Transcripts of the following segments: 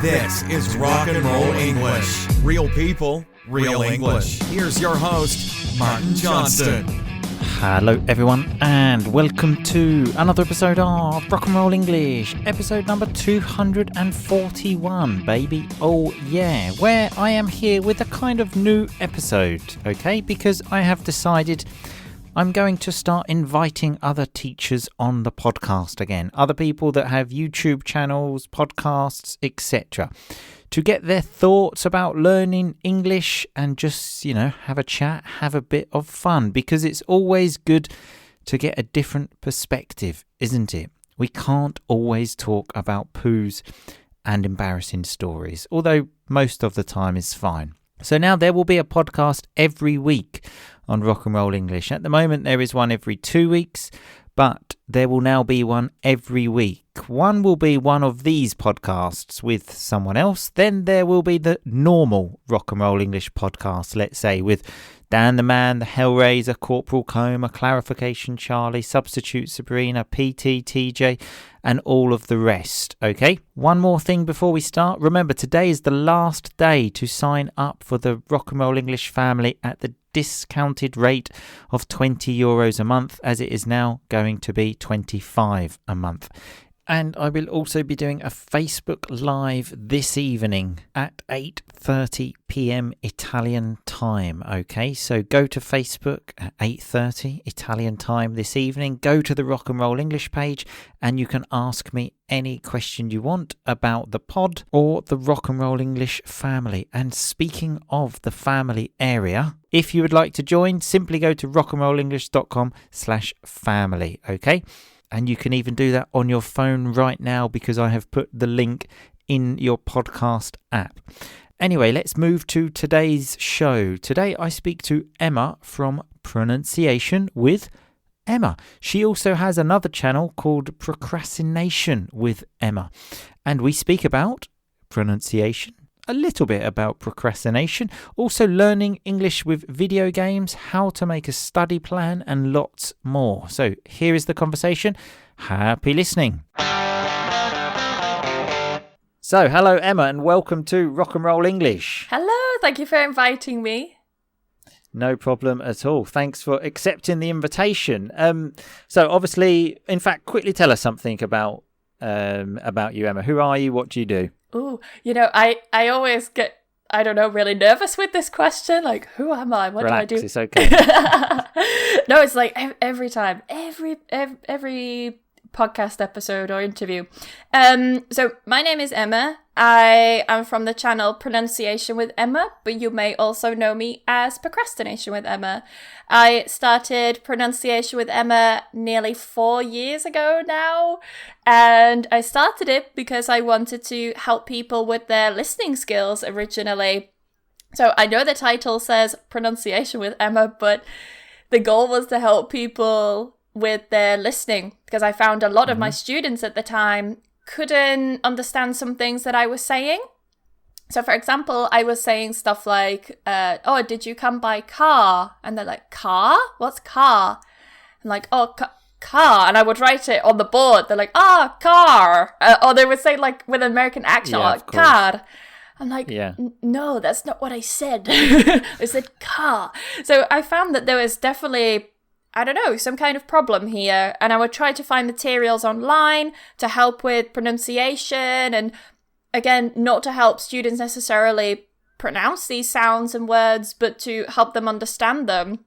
This is Rock and Roll English. Real people, real English. Here's your host, Martin Johnston. Hello everyone and welcome to another episode of Rock and Roll English, episode number 241, baby. Oh yeah, where I am here with a kind of new episode, okay? Because I have decided I'm going to start inviting other teachers on the podcast again, other people that have YouTube channels, podcasts, etc., to get their thoughts about learning English and just, have a chat, have a bit of fun, because it's always good to get a different perspective, isn't it? We can't always talk about poos and embarrassing stories, although most of the time is fine. So now there will be a podcast every week on Rock and Roll English. At the moment there is one every 2 weeks, but there will now be one every week. One will be one of these podcasts with someone else. Then there will be the normal Rock and Roll English podcast, let's say, with Dan the Man, the Hellraiser, Corporal Coma, Clarification Charlie, Substitute Sabrina, PT, TJ, and all of the rest, okay? One more thing before we start. Remember, today is the last day to sign up for the Rock and Roll English family at the discounted rate of €20 a month, as it is now going to be $25 a month. And I will also be doing a Facebook Live this evening at 8:30 p.m. Italian time, okay? So go to Facebook at 8:30 Italian time this evening. Go to the Rock and Roll English page and you can ask me any question you want about the pod or the Rock and Roll English family. And speaking of the family area, if you would like to join, simply go to rockandrollenglish.com/family, okay? And you can even do that on your phone right now because I have put the link in your podcast app. Anyway, let's move to today's show. Today I speak to Emma from Pronunciation with Emma. She also has another channel called Procrastination with Emma. And we speak about pronunciation, a little bit about procrastination, also learning English with video games, how to make a study plan, and lots more. So here is the conversation. Happy listening. So hello Emma and welcome to Rock and Roll English. Hello, thank you for inviting me. No problem at all. Thanks for accepting the invitation. So obviously, in fact, quickly tell us something about you, Emma. Who are you? What do you do? Oh, I always get, really nervous with this question. Like, who am I? What Relax, do I do? It's okay. No, it's like every time, every podcast episode or interview. So my name is Emma. I am from the channel Pronunciation with Emma, but you may also know me as Procrastination with Emma. I started Pronunciation with Emma nearly 4 years ago now, and I started it because I wanted to help people with their listening skills originally. So I know the title says Pronunciation with Emma, but the goal was to help people with their listening, because I found a lot of my students at the time couldn't understand some things that I was saying. So for example, I was saying stuff like, oh, did you come by car? And they're like, car? What's car? I'm like, oh, car. And I would write it on the board. They're like, car. Or they would say like with an American accent, like, car. I'm like, no, that's not what I said. I said car. So I found that there was definitely, some kind of problem here. And I would try to find materials online to help with pronunciation. And again, not to help students necessarily pronounce these sounds and words, but to help them understand them.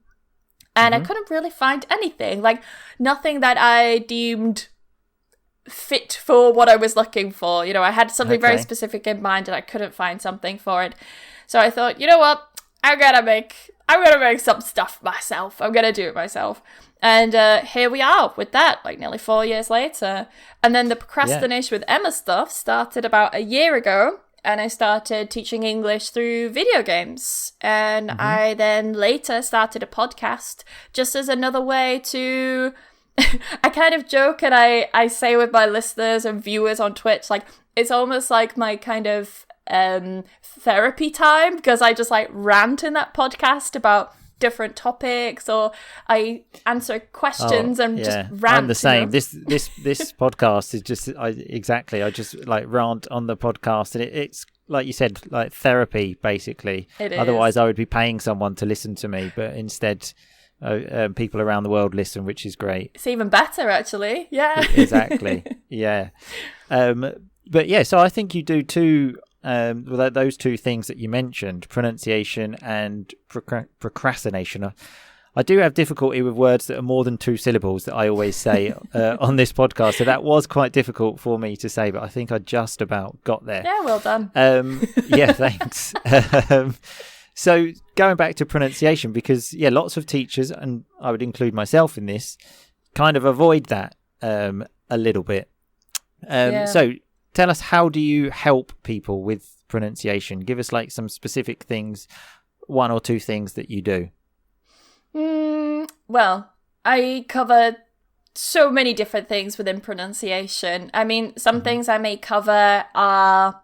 And I couldn't really find anything, like nothing that I deemed fit for what I was looking for. I had something very specific in mind and I couldn't find something for it. So I thought, you know what? I'm gonna make some stuff myself. I'm gonna do it myself. And here we are with that, like nearly 4 years later. And then the Procrastination with Emma stuff started about a year ago. And I started teaching English through video games. And I then later started a podcast just as another way to... I kind of joke and I say with my listeners and viewers on Twitch, like, it's almost like my kind of therapy time, because I just like rant in that podcast about different topics, or I answer questions and just rant. I'm the same. This podcast is just I just like rant on the podcast, and it's like you said, like therapy basically. It is. Otherwise, I would be paying someone to listen to me, but instead, people around the world listen, which is great. It's even better, actually. Yeah. Exactly. Yeah. But yeah, so I think you do those two things that you mentioned, pronunciation and procrastination. I do have difficulty with words that are more than 2 syllables that I always say on this podcast. So that was quite difficult for me to say, but I think I just about got there. Yeah, well done. Yeah, thanks. So going back to pronunciation, because lots of teachers, and I would include myself in this, kind of avoid that a little bit. So tell us, how do you help people with pronunciation? Give us like some specific things, 1 or 2 things that you do. Well, I cover so many different things within pronunciation. I mean, some things I may cover are,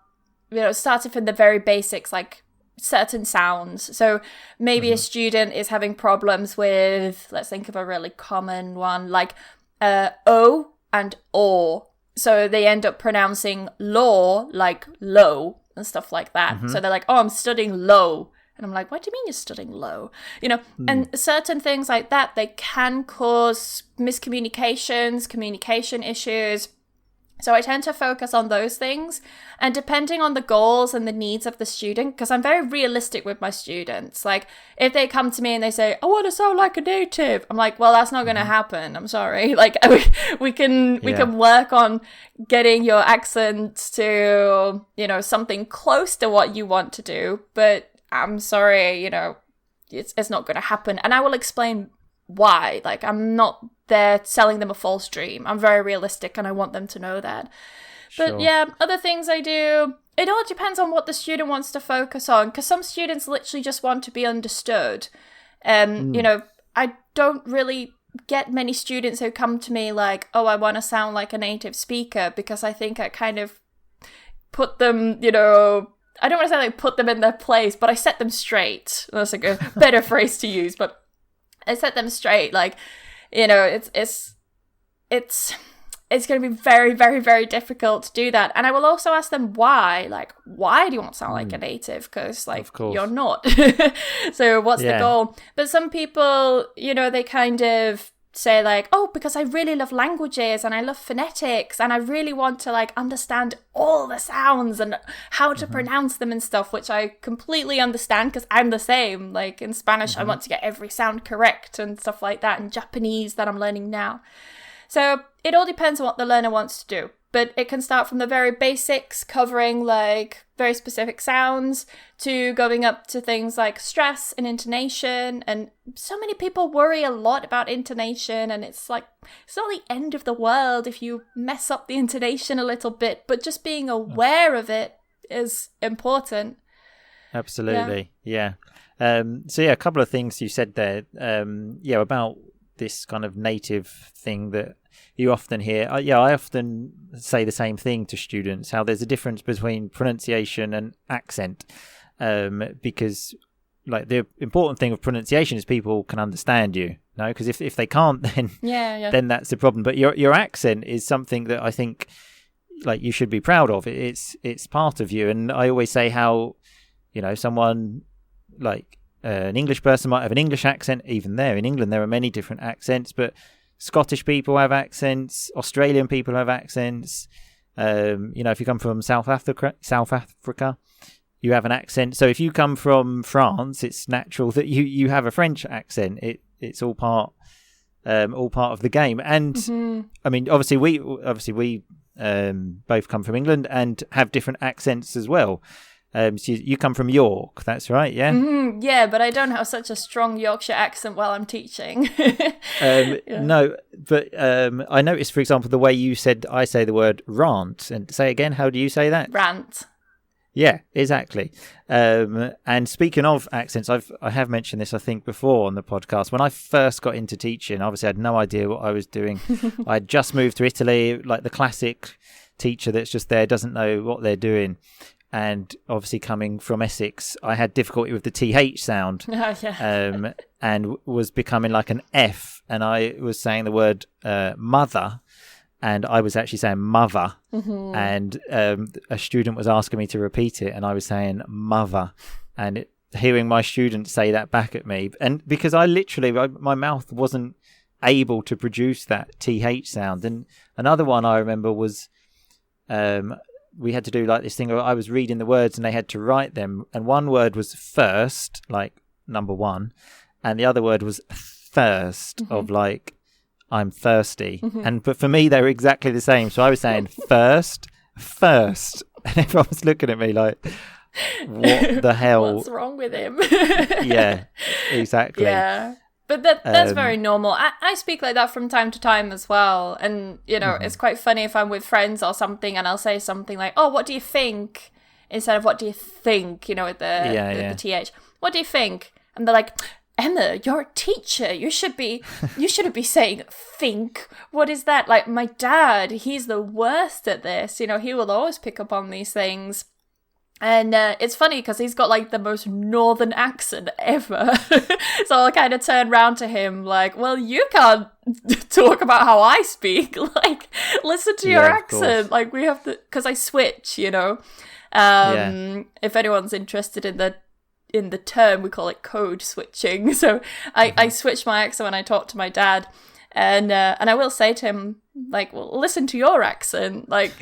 starting from the very basics, like certain sounds. So maybe a student is having problems with, let's think of a really common one, like O and O. So they end up pronouncing law like low and stuff like that. So they're like, oh, I'm studying low. And I'm like, what do you mean you're studying low? And certain things like that, they can cause miscommunications, communication issues. So I tend to focus on those things. And depending on the goals and the needs of the student, because I'm very realistic with my students. Like, if they come to me and they say, I want to sound like a native, I'm like, well, that's not going to happen. I'm sorry. Like, we can work on getting your accent to, something close to what you want to do. But I'm sorry, it's not going to happen. And I will explain why. Like, I'm not there selling them a false dream. I'm very realistic and I want them to know that. But other things I do, it all depends on what the student wants to focus on, because some students literally just want to be understood. I don't really get many students who come to me like, oh, I want to sound like a native speaker, because I think I kind of put them, I don't want to say like put them in their place, but I set them straight. That's like a better phrase to use, but I set them straight. Like, it's going to be very, very, very difficult to do that. And I will also ask them why. Like, why do you want to sound like a native? Because, like, you're not. So what's the goal? But some people, they kind of say like, oh, because I really love languages and I love phonetics and I really want to like understand all the sounds and how to pronounce them and stuff, which I completely understand because I'm the same. Like in Spanish, I want to get every sound correct and stuff like that. In Japanese that I'm learning now. So it all depends on what the learner wants to do. But it can start from the very basics, covering like very specific sounds, to going up to things like stress and intonation. And so many people worry a lot about intonation, and it's like, it's not the end of the world if you mess up the intonation a little bit, but just being aware of it is important. Absolutely. Yeah. So a couple of things you said there, about this kind of native thing that you often hear. I often say the same thing to students, how there's a difference between pronunciation and accent, because like the important thing of pronunciation is people can understand you, no? Because if they can't, then then that's the problem. But your accent is something that I think like you should be proud of. It's part of you. And I always say how, someone like an English person might have an English accent. Even there in England, there are many different accents, but Scottish people have accents, Australian people have accents. If you come from South Africa, you have an accent. So if you come from France, it's natural that you have a French accent. It's all part of the game. And I mean, obviously we both come from England and have different accents as well. So you come from York, that's right, yeah? Yeah, but I don't have such a strong Yorkshire accent while I'm teaching. No, but I noticed, for example, the way you said, I say the word rant. And say again, how do you say that? Rant. Yeah, exactly. And speaking of accents, I have mentioned this, I think, before on the podcast. When I first got into teaching, obviously I had no idea what I was doing. I had just moved to Italy, like the classic teacher that's just there, doesn't know what they're doing. and obviously coming from Essex, I had difficulty with the TH sound. And was becoming like an F, and I was saying the word mother, and I was actually saying mother, and a student was asking me to repeat it, and I was saying mother, and hearing my students say that back at me, and because I literally, my mouth wasn't able to produce that TH sound. And another one I remember was we had to do like this thing where I was reading the words and they had to write them, and one word was first, like number one, and the other word was thirst, of like I'm thirsty. But for me they were exactly the same, so I was saying first, and everyone was looking at me like, what the hell, what's wrong with him? Yeah, exactly. Yeah, but that's very normal. I speak like that from time to time as well, and you know, it's quite funny if I'm with friends or something and I'll say something like, oh, what do you think, instead of what do you think, you know, with the th. What do you think? And they're like, Emma, you're a teacher. You shouldn't be saying think. What is that? Like, my dad, he's the worst at this. You know, he will always pick up on these things. And it's funny because he's got like the most northern accent ever. So I'll kind of turn around to him like, well, you can't talk about how I speak. Like, listen to your accent. Like, we have to, because I switch, you know. If anyone's interested in the term, we call it code switching. So I switch my accent when I talk to my dad, and I will say to him like, well, listen to your accent. Like,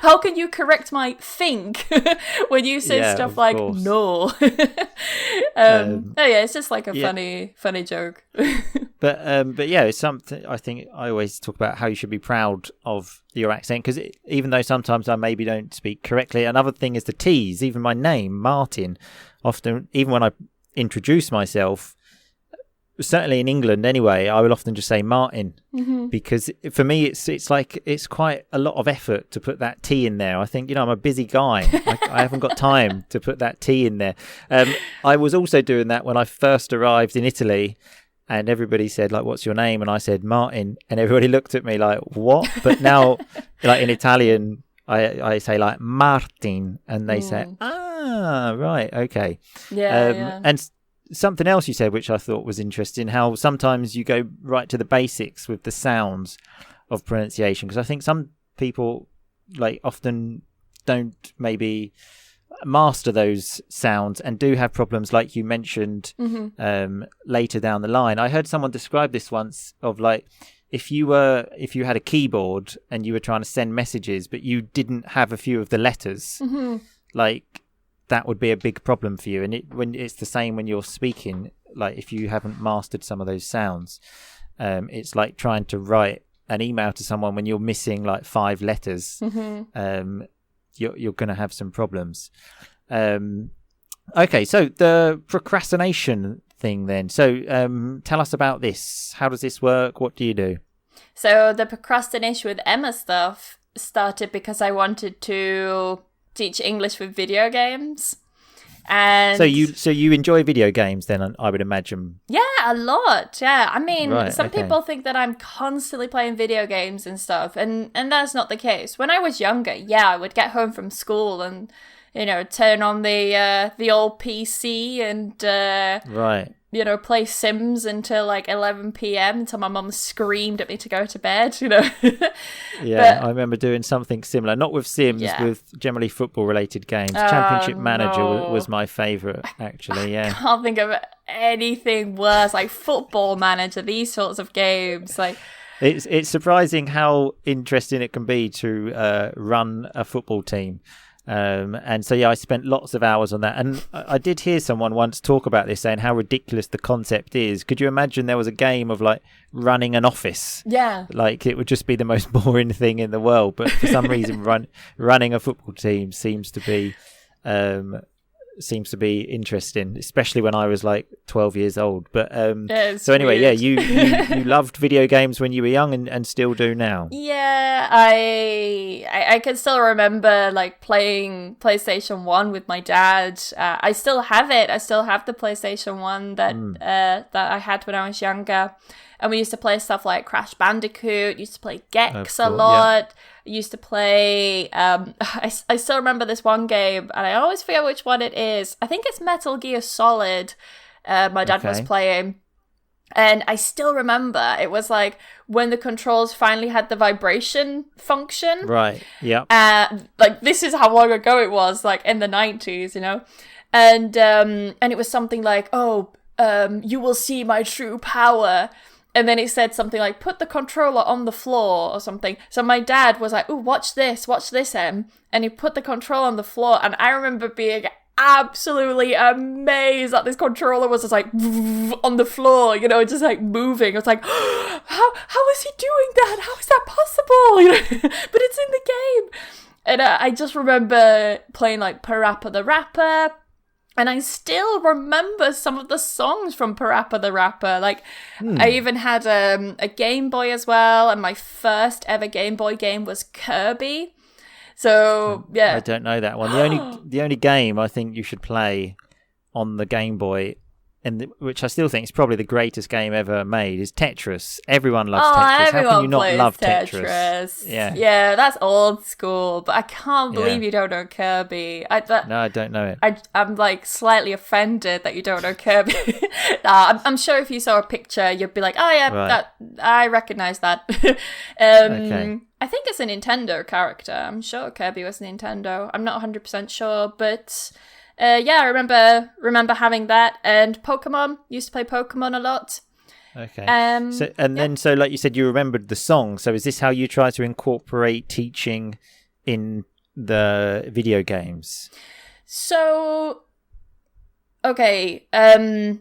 how can you correct my think when you say stuff like course. No? It's just like a funny joke. But yeah, it's something I think I always talk about, how you should be proud of your accent, because even though sometimes I maybe don't speak correctly, another thing is the T's. Even my name, Martin, often, even when I introduce myself, certainly in England anyway, I will often just say Martin, because for me it's like it's quite a lot of effort to put that T in there. I think, you know, I'm a busy guy. I haven't got time to put that T in there. I was also doing that when I first arrived in Italy, and everybody said like, what's your name? And I said Martin, and everybody looked at me like, what? But now like in Italian I say like Martin, and they say, right, okay. And something else you said, which I thought was interesting, how sometimes you go right to the basics with the sounds of pronunciation, because I think some people like often don't maybe master those sounds and do have problems, like you mentioned later down the line. I heard someone describe this once, of like, if you had a keyboard and you were trying to send messages but you didn't have a few of the letters, like that would be a big problem for you. And when it's the same when you're speaking, like if you haven't mastered some of those sounds, it's like trying to write an email to someone when you're missing like 5 letters. You're going to have some problems. Okay, so the procrastination thing then. So tell us about this. How does this work? What do you do? So the procrastination with Emma stuff started because I wanted to teach English with video games. And so you enjoy video games then, I would imagine. Yeah, a lot. Yeah, I mean, some people think that I'm constantly playing video games and stuff, and that's not the case. When I was younger, I would get home from school and, you know, turn on the old PC and you know, play Sims until like 11 p.m. until my mum screamed at me to go to bed, you know. I remember doing something similar, not with Sims, with generally football-related games. Championship Manager was my favourite, actually, I can't think of anything worse, like Football Manager, these sorts of games, like... It's surprising how interesting it can be to run a football team. And so I spent lots of hours on that, and I did hear someone once talk about this, saying how ridiculous the concept is. Could you imagine there was a game of like running an office? Like it would just be the most boring thing in the world, but for some reason running a football team seems to be interesting, especially when I was like 12 years old. But so anyway, weird. you loved video games when you were young and still do now. I can still remember like playing PlayStation 1 with my dad. I still have it. I still have the PlayStation 1 that I had when I was younger. And we used to play stuff like Crash Bandicoot, used to play Gex a lot. used to play, I still remember this one game, and I always forget which one it is. I think it's Metal Gear Solid. My dad was playing. And I still remember it was like when the controls finally had the vibration function. Right, yeah. Like, this is how long ago it was, like in the 90s, you know? And it was something like, you will see my true power. And then it said something like, put the controller on the floor or something. So my dad was like, ooh, watch this, Em. And he put the controller on the floor. And I remember being absolutely amazed that this controller was just like on the floor, you know, just like moving. I was like, how is he doing that? How is that possible? You know, but it's in the game. And I just remember playing like Parappa the Rapper. And I still remember some of the songs from Parappa the Rapper. Like, I even had a Game Boy as well. And my first ever Game Boy game was Kirby. So, yeah. I don't know that one. The only game I think you should play on the Game Boy, which I still think is probably the greatest game ever made, is Tetris. Everyone loves Tetris. Everyone How can you not plays love Tetris? Yeah, that's old school. But I can't believe you don't know Kirby. No, I don't know it. I'm like slightly offended that you don't know Kirby. I'm sure if you saw a picture, you'd be like, oh yeah, Right. I recognize that. Okay. I think it's a Nintendo character. I'm sure Kirby was Nintendo. I'm not 100% sure, but yeah, I remember having that. And Pokemon, used to play Pokemon a lot. Okay. So like you said, you remembered the song. So is this how you try to incorporate teaching in the video games? So, okay, let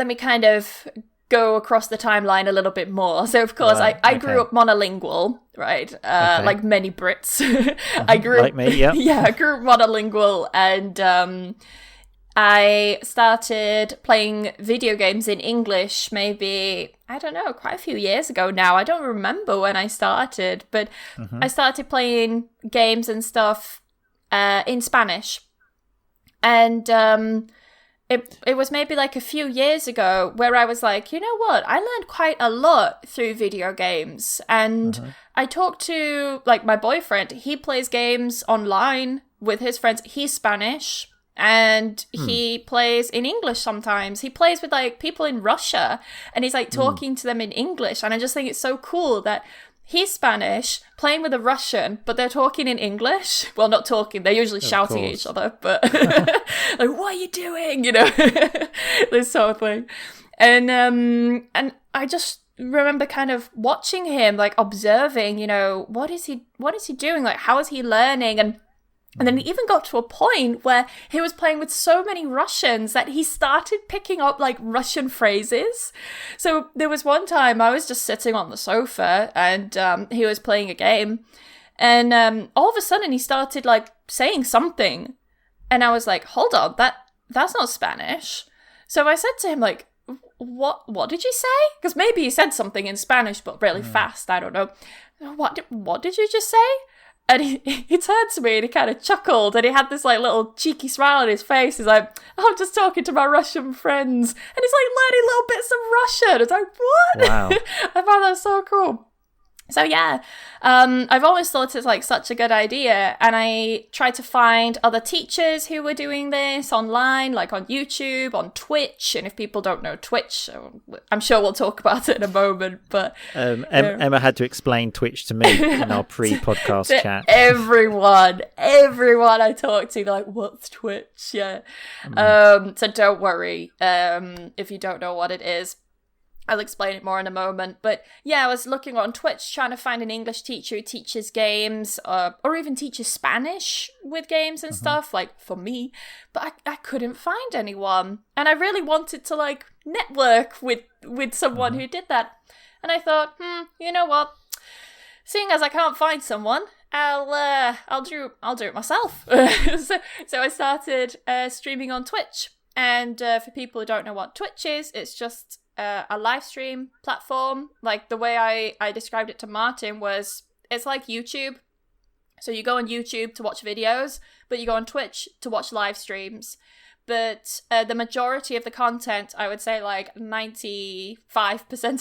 me kind of go across the timeline a little bit more. So, of course, I grew up monolingual, right? Like many Brits. I grew like me, yeah. Yeah, I grew up monolingual, and I started playing video games in English maybe, I don't know, quite a few years ago now. I don't remember when I started, but I started playing games and stuff in Spanish. And it was maybe like a few years ago where I was like, you know what? I learned quite a lot through video games. And I talked to, like, my boyfriend. He plays games online with his friends. He's Spanish. And he plays in English sometimes. He plays with, like, people in Russia. And he's, like, talking to them in English. And I just think it's so cool that he's Spanish, playing with a Russian, but they're talking in English. Well, not talking. They're usually shouting at each other. But, like, what are you doing? You know, this sort of thing. And I just remember kind of watching him, like, observing, you know, what is he doing? Like, how is he learning? And then he even got to a point where he was playing with so many Russians that he started picking up, like, Russian phrases. So there was one time I was just sitting on the sofa and he was playing a game. And all of a sudden he started, like, saying something. And I was like, hold on, that's not Spanish. So I said to him, like, what did you say? Because maybe he said something in Spanish, but really fast. I don't know. What did you just say? And he turned to me and he kind of chuckled and he had this, like, little cheeky smile on his face. He's like, I'm just talking to my Russian friends. And he's, like, learning little bits of Russian. It's like, what? Wow. I found that so cool. So, yeah, I've always thought it's, like, such a good idea. And I tried to find other teachers who were doing this online, like on YouTube, on Twitch. And if people don't know Twitch, I'm sure we'll talk about it in a moment. But Emma had to explain Twitch to me in our pre-podcast chat. Everyone I talk to, they're like, what's Twitch? Yeah. So don't worry if you don't know what it is. I'll explain it more in a moment. But yeah, I was looking on Twitch trying to find an English teacher who teaches games or even teaches Spanish with games and stuff, like, for me. But I couldn't find anyone. And I really wanted to, like, network with someone who did that. And I thought, you know what? Seeing as I can't find someone, I'll do it myself. So I started streaming on Twitch. And for people who don't know what Twitch is, it's just a live stream platform. Like, the way I described it to Martin was, it's like YouTube. So you go on YouTube to watch videos, but you go on Twitch to watch live streams. But the majority of the content, I would say like 95%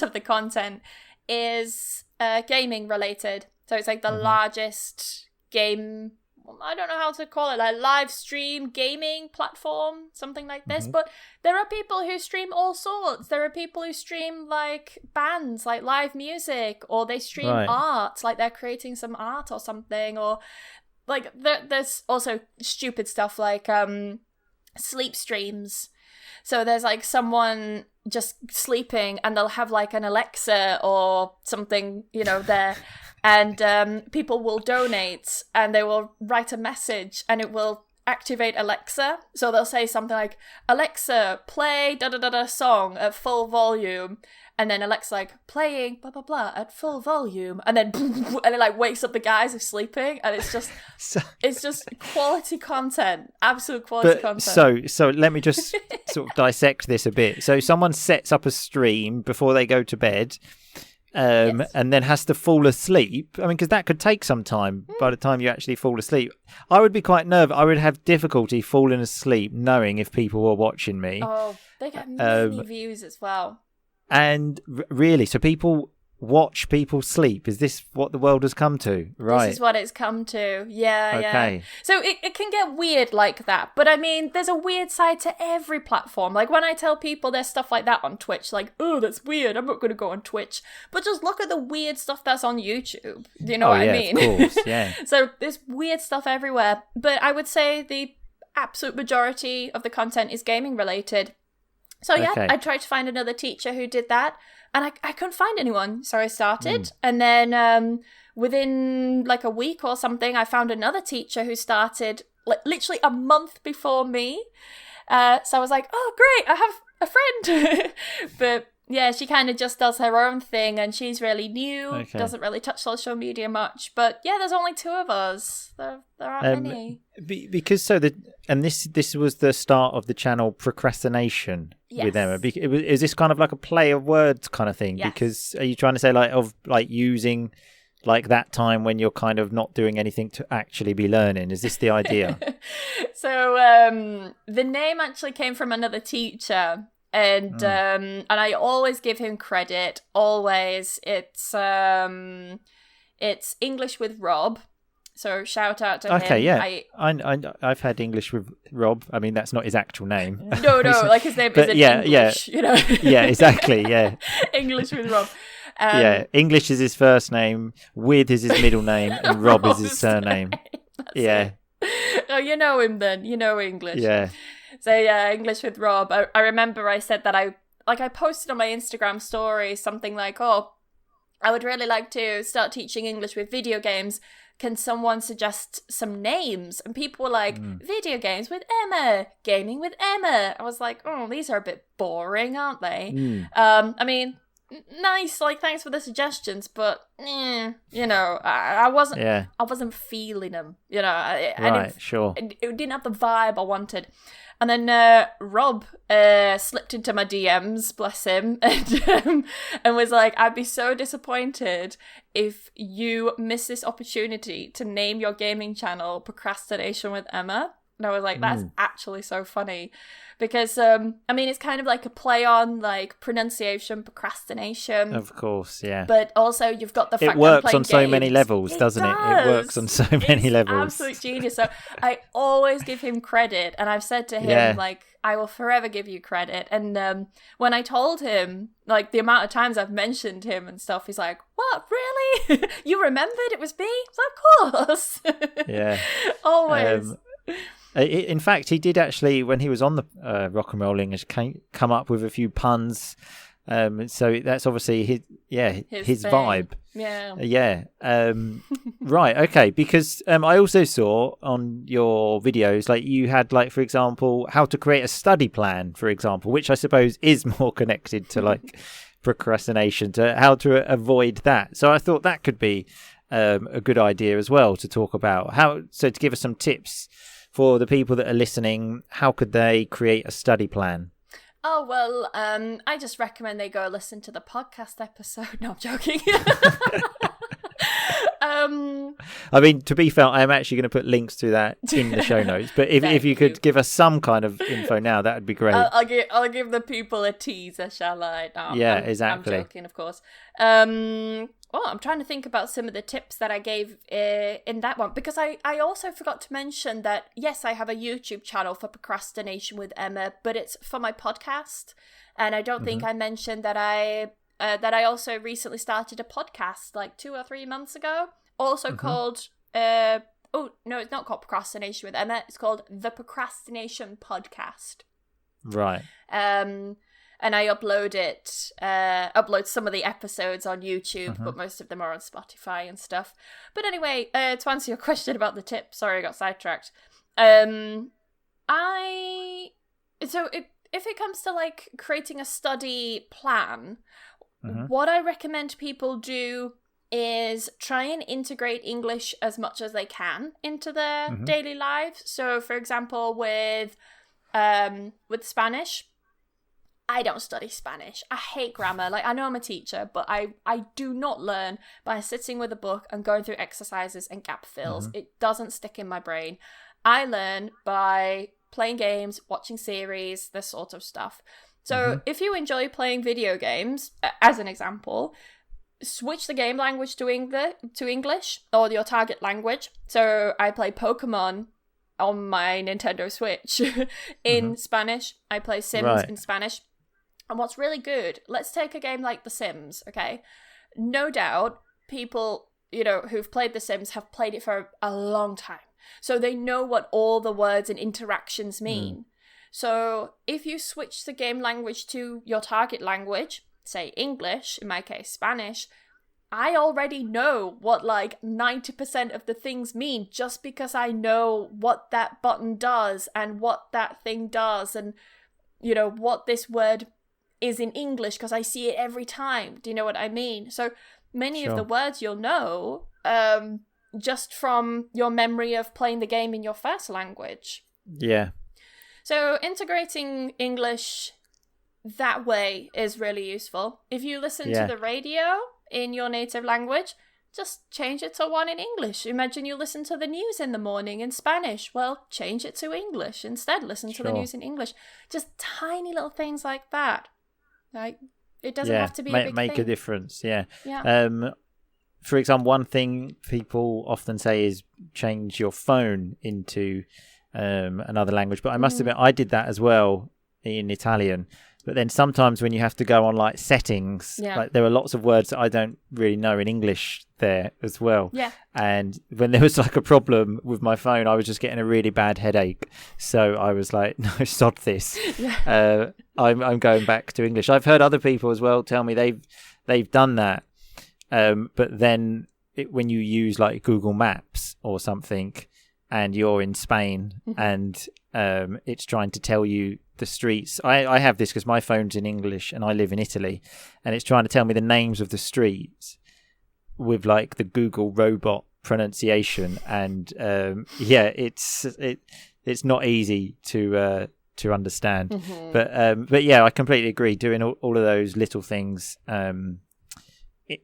of the content, is gaming related. So it's like the largest game, I don't know how to call it, like live stream gaming platform, something like this. But there are people who stream all sorts. There are people who stream like bands, like live music, or they stream art, like they're creating some art or something, or like there's also stupid stuff like sleep streams. So there's like someone just sleeping and they'll have like an Alexa or something, you know, there. And people will donate and they will write a message and it will activate Alexa. So they'll say something like, Alexa, play da-da-da-da song at full volume. And then Alexa like, playing blah, blah, blah at full volume. And then and it like wakes up the guys who's sleeping. And it's just it's just quality content. Absolute quality content. So let me just sort of dissect this a bit. So someone sets up a stream before they go to bed. And then has to fall asleep. I mean, because that could take some time by the time you actually fall asleep. I would be quite nervous. I would have difficulty falling asleep knowing if people were watching me. Oh, they get many views as well. And really, so people watch people sleep. Is this what the world has come to? Right. This is what it's come to. Yeah, okay. Yeah. So it can get weird like that. But I mean, there's a weird side to every platform. Like when I tell people there's stuff like that on Twitch, like, oh, that's weird, I'm not going to go on Twitch. But just look at the weird stuff that's on YouTube. Do you know what I mean? Of course, yeah. So there's weird stuff everywhere. But I would say the absolute majority of the content is gaming related. So yeah, I tried to find another teacher who did that. And I couldn't find anyone, so I started. And then within like a week or something, I found another teacher who started like literally a month before me. So I was like, oh, great, I have a friend. But yeah, she kind of just does her own thing and she's really new, doesn't really touch social media much. But yeah, there's only two of us. There aren't many. Because this was the start of the channel Procrastination with Emma. Is this kind of like a play of words kind of thing? Yes. Because are you trying to say like using like that time when you're kind of not doing anything to actually be learning? Is this the idea? So the name actually came from another teacher. And I always give him credit. Always, it's English with Rob. So shout out to him. Okay, yeah, I've had English with Rob. I mean, that's not his actual name. No, like his name isn't English. You know. Yeah, exactly. Yeah, English with Rob. English is his first name, with is his middle name, and Rob is his surname. Yeah. Oh, you know him then. You know English. Yeah. So yeah, English with Rob. I remember I said that I posted on my Instagram story something like, oh, I would really like to start teaching English with video games. Can someone suggest some names? And people were like, video games with Emma, gaming with Emma. I was like, oh, these are a bit boring, aren't they? I mean, nice, like, thanks for the suggestions, but you know, I wasn't feeling them, you know. It didn't have the vibe I wanted. And then Rob slipped into my DMs, bless him, and was like, I'd be so disappointed if you miss this opportunity to name your gaming channel Procrastination with Emma. And I was like, that's actually so funny. Because, I mean, it's kind of like a play on, like, pronunciation, procrastination. Of course, yeah. But also, you've got the fact that it works I'm on so many levels, doesn't it? It works on so many levels. Absolute genius. So I always give him credit. And I've said to him, like, I will forever give you credit. And when I told him, like, the amount of times I've mentioned him and stuff, he's like, what, really? You remembered it was me? So, of course. Yeah. Always. In fact, he did actually, when he was on the Rock and Roll English, come up with a few puns. So that's obviously his vibe. Yeah. Right. Okay. Because I also saw on your videos, like you had, like, for example, how to create a study plan, for example, which I suppose is more connected to like procrastination, to how to avoid that. So I thought that could be a good idea as well to talk about to give us some tips for the people that are listening. How could they create a study plan? Oh, well, I just recommend they go listen to the podcast episode. No, I'm joking. I mean, to be fair, I'm actually going to put links to that in the show notes. But if you could give us some kind of info now, that would be great. I'll give the people a teaser, shall I? No, yeah, exactly. I'm joking, of course. I'm trying to think about some of the tips that I gave in that one, because I also forgot to mention that, yes, I have a YouTube channel for Procrastination with Emma, but it's for my podcast. And I don't think I mentioned that I also recently started a podcast like 2 or 3 months ago, also called, it's not called Procrastination with Emma, it's called The Procrastination Podcast. Right. And I upload some of the episodes on YouTube, but most of them are on Spotify and stuff. But anyway, to answer your question about the tips, sorry, I got sidetracked. If it comes to like creating a study plan, what I recommend people do is try and integrate English as much as they can into their daily lives. So, for example, with Spanish, I don't study Spanish. I hate grammar. Like, I know I'm a teacher, but I do not learn by sitting with a book and going through exercises and gap fills. It doesn't stick in my brain. I learn by playing games, watching series, this sort of stuff. So if you enjoy playing video games, as an example, switch the game language to English or your target language. So I play Pokemon on my Nintendo Switch in Spanish. I play Sims in Spanish. And what's really good, let's take a game like The Sims, okay? No doubt people, who've played The Sims have played it for a long time. So they know what all the words and interactions mean. So if you switch the game language to your target language, say English, in my case Spanish, I already know what like 90% of the things mean just because I know what that button does and what that thing does and, what this word is in English because I see it every time. Do you know what I mean? So many of the words you'll know just from your memory of playing the game in your first language. Yeah. So integrating English that way is really useful. If you listen to the radio in your native language, just change it to one in English. Imagine you listen to the news in the morning in Spanish. Well, change it to English. Instead, listen to the news in English. Just tiny little things like that. Like, it doesn't have to be a big make thing. A difference. Yeah. Yeah. For example, one thing people often say is change your phone into another language. But I must admit, I did that as well in Italian. But then sometimes when you have to go on like settings, like there are lots of words that I don't really know in English there as well. Yeah. And when there was like a problem with my phone, I was just getting a really bad headache. So I was like, no, sod this. Yeah. I'm going back to English. I've heard other people as well tell me they've done that. But then when you use like Google Maps or something and you're in Spain and it's trying to tell you the streets. I have this because my phone's in English and I live in Italy, and it's trying to tell me the names of the streets with like the Google robot pronunciation, and it's not easy to understand. But yeah, I completely agree. Doing all of those little things in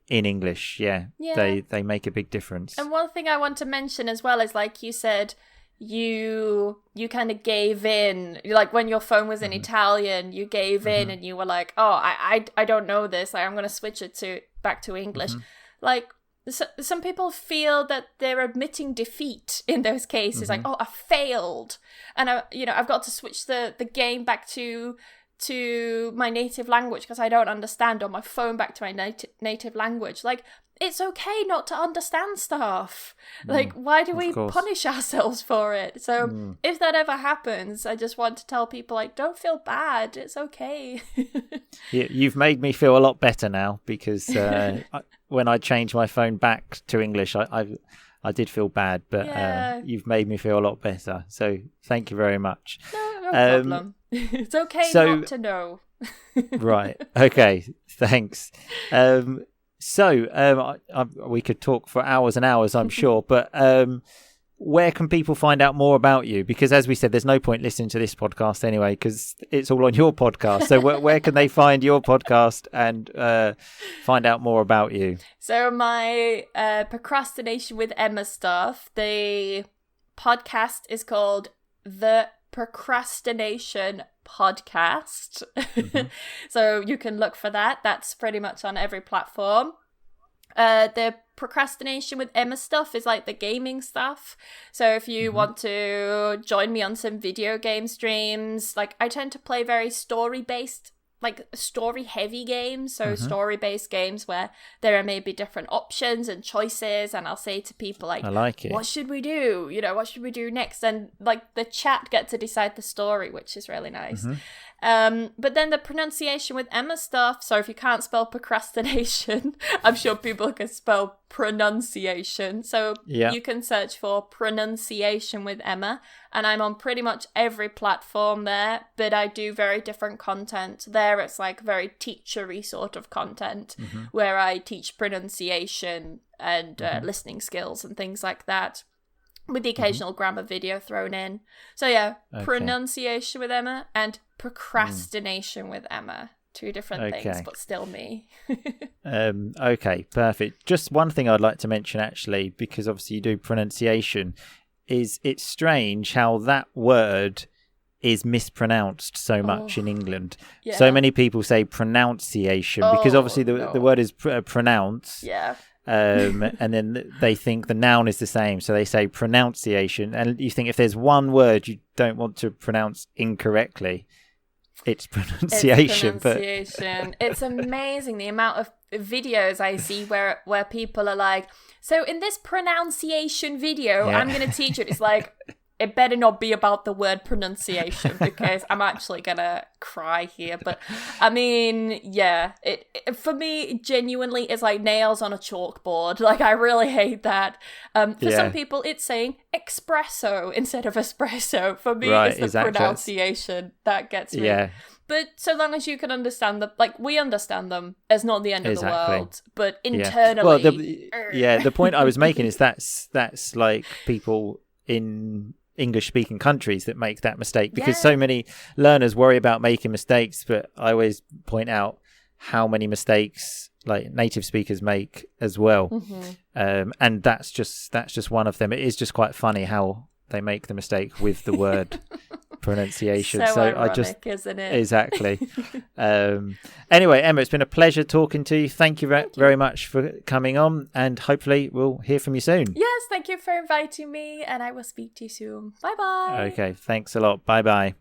English, they make a big difference. And one thing I want to mention as well is, like you said, you kind of gave in, like when your phone was in Italian, you gave in and you were like, oh, I don't know this, like, I'm going to switch it back to English. Like, some people feel that they're admitting defeat in those cases, like, oh, I failed, and I've got to switch the game back to my native language because I don't understand, or my phone back to my native language. Like, it's okay not to understand stuff. Like, why do we punish ourselves for it? So if that ever happens, I just want to tell people, like, don't feel bad. It's okay. You've made me feel a lot better now, because when I changed my phone back to English, I did feel bad, but you've made me feel a lot better. So thank you very much. No problem. It's okay not to know. Right. Okay. Thanks. We could talk for hours and hours, I'm sure, but where can people find out more about you? Because as we said, there's no point listening to this podcast anyway, because it's all on your podcast. So where can they find your podcast and find out more about you? So my Procrastination with Emma stuff, the podcast is called The Procrastination Podcast. So you can look for that. That's pretty much on every platform. The Procrastination with Emma stuff is like the gaming stuff. So if you want to join me on some video game streams, like I tend to play very story-based, like story-heavy games. So story-based games where there are maybe different options and choices, and I'll say to people like, I like it. what should we do? You know, what should we do next? And like the chat get to decide the story, which is really nice. But then the pronunciation with Emma stuff, so if you can't spell procrastination, I'm sure people can spell pronunciation. So you can search for pronunciation with Emma, and I'm on pretty much every platform there, but I do very different content. There it's like very teachery sort of content, where I teach pronunciation and listening skills and things like that, with the occasional grammar video thrown in. So yeah, pronunciation with Emma and procrastination with Emma. Two different things, but still me. Okay, perfect. Just one thing I'd like to mention, actually, because obviously you do pronunciation, is it's strange how that word is mispronounced so much in England. Yeah. So many people say pronunciation because obviously the word is pronounce. Yeah. And then they think the noun is the same, so they say pronunciation. And you think if there's one word you don't want to pronounce incorrectly, it's pronunciation. It's amazing the amount of videos I see where people are like, so in this pronunciation video, I'm going to teach it. It's like, it better not be about the word pronunciation because I'm actually gonna cry here. But I mean, yeah, it for me genuinely is like nails on a chalkboard. Like I really hate that. For some people, it's saying espresso instead of espresso. For me, it's the pronunciation that gets me. Yeah. But so long as you can understand them, like we understand them, it's not the end of the world. But internally, the point I was making is that's like people in English-speaking countries that make that mistake, because so many learners worry about making mistakes, but I always point out how many mistakes like native speakers make as well. And that's just one of them. It is just quite funny how they make the mistake with the word pronunciation. So ironic, isn't it? Exactly. Anyway, Emma, it's been a pleasure talking to you. Thank you very much for coming on, and hopefully we'll hear from you soon. Yes, thank you for inviting me, and I will speak to you soon. Bye-bye. Okay, thanks a lot. Bye-bye.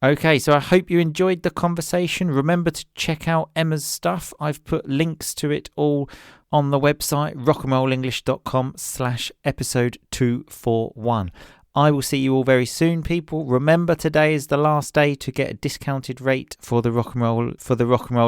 Okay, so I hope you enjoyed the conversation. Remember to check out Emma's stuff. I've put links to it all on the website, rockandrollenglish.com/episode 241. I will see you all very soon, people. Remember, today is the last day to get a discounted rate for the Rock and Roll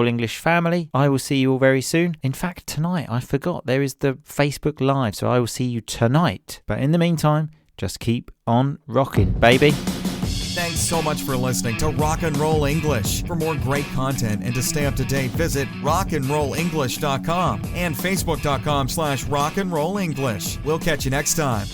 English family. I will see you all very soon. In fact, tonight, I forgot, there is the Facebook Live, so I will see you tonight. But in the meantime, just keep on rocking, baby. Thanks so much for listening to Rock and Roll English. For more great content and to stay up to date, visit rockandrollenglish.com and facebook.com/rockandrollenglish. We'll catch you next time.